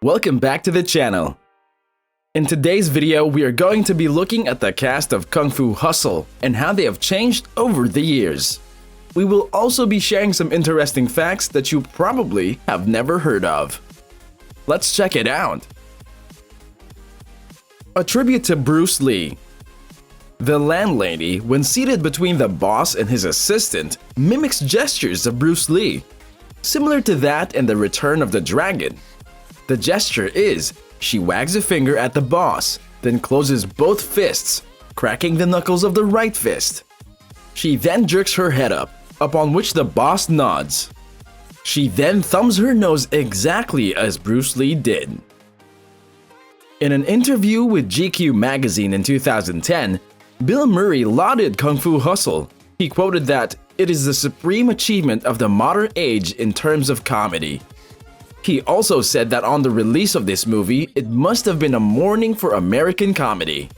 Welcome back to the channel. In today's video, we are going to be looking at the cast of Kung Fu Hustle and how they have changed over the years. We will also be sharing some interesting facts that you probably have never heard of. Let's check it out. A tribute to Bruce Lee. The landlady, when seated between the boss and his assistant, mimics gestures of Bruce Lee, similar to that in The Return of the Dragon. The gesture is, she wags a finger at the boss, then closes both fists, cracking the knuckles of the right fist. She then jerks her head up, upon which the boss nods. She then thumbs her nose exactly as Bruce Lee did. In an interview with GQ magazine in 2010, Bill Murray lauded Kung Fu Hustle. He quoted that, "It is the supreme achievement of the modern age in terms of comedy." He also said that on the release of this movie, it must have been a morning for American comedy.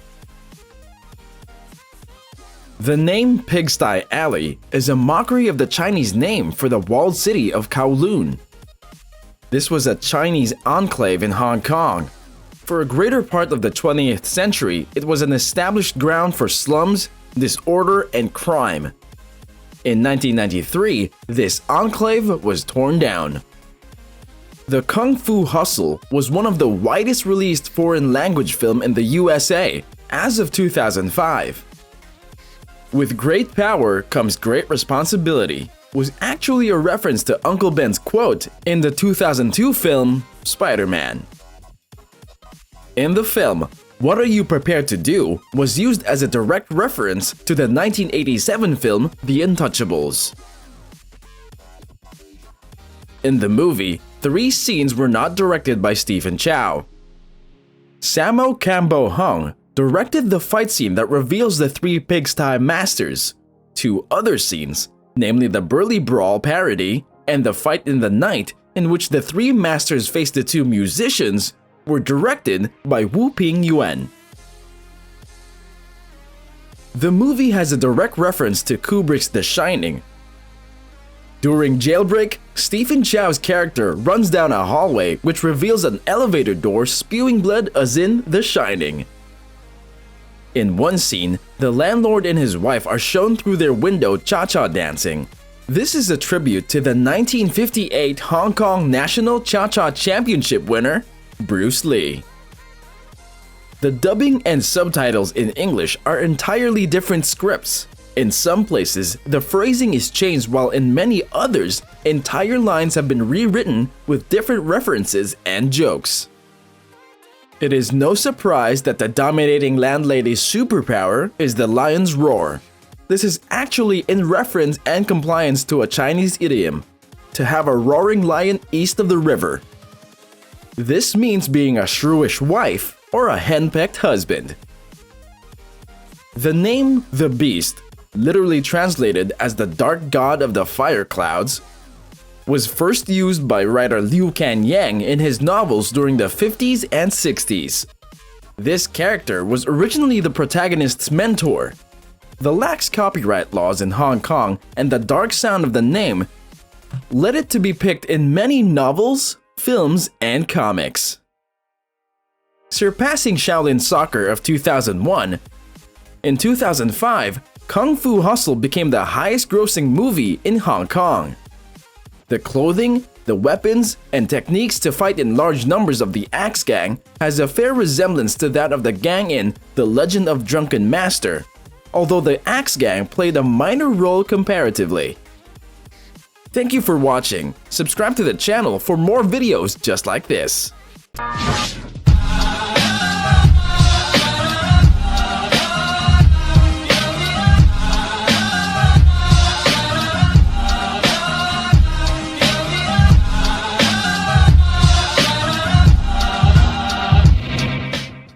The name Pigsty Alley is a mockery of the Chinese name for the walled city of Kowloon. This was a Chinese enclave in Hong Kong. For a greater part of the 20th century, it was an established ground for slums, disorder, and crime. In 1993, this enclave was torn down. The Kung Fu Hustle was one of the widest released foreign language film in the USA as of 2005. With great power comes great responsibility was actually a reference to Uncle Ben's quote in the 2002 film Spider-Man. In the film, "What are you prepared to do?" was used as a direct reference to the 1987 film The Untouchables. In the movie, 3 scenes were not directed by Stephen Chow. Samo Kambo Hung directed the fight scene that reveals the 3 pigsty masters. 2 other scenes, namely the Burly Brawl parody and the fight in the night in which the 3 masters faced the 2 musicians, were directed by Wu Ping Yuan. The movie has a direct reference to Kubrick's The Shining. During Jailbreak, Stephen Chow's character runs down a hallway which reveals an elevator door spewing blood as in The Shining. In one scene, the landlord and his wife are shown through their window cha-cha dancing. This is a tribute to the 1958 Hong Kong National Cha-Cha Championship winner, Bruce Lee. The dubbing and subtitles in English are entirely different scripts. In some places, the phrasing is changed while in many others, entire lines have been rewritten with different references and jokes. It is no surprise that the dominating landlady's superpower is the lion's roar. This is actually in reference and compliance to a Chinese idiom, to have a roaring lion east of the river. This means being a shrewish wife or a henpecked husband. The name The Beast, literally translated as the dark god of the fire clouds, was first used by writer Liu Kanyang in his novels during the 50s and 60s. This character was originally the protagonist's mentor. The lax copyright laws in Hong Kong and the dark sound of the name led it to be picked in many novels, films, and comics. Surpassing Shaolin Soccer of 2001, in 2005, Kung Fu Hustle became the highest-grossing movie in Hong Kong. The clothing, the weapons, and techniques to fight in large numbers of the Axe Gang has a fair resemblance to that of the gang in The Legend of Drunken Master, although the Axe Gang played a minor role comparatively. Thank you for watching. Subscribe to the channel for more videos just like this.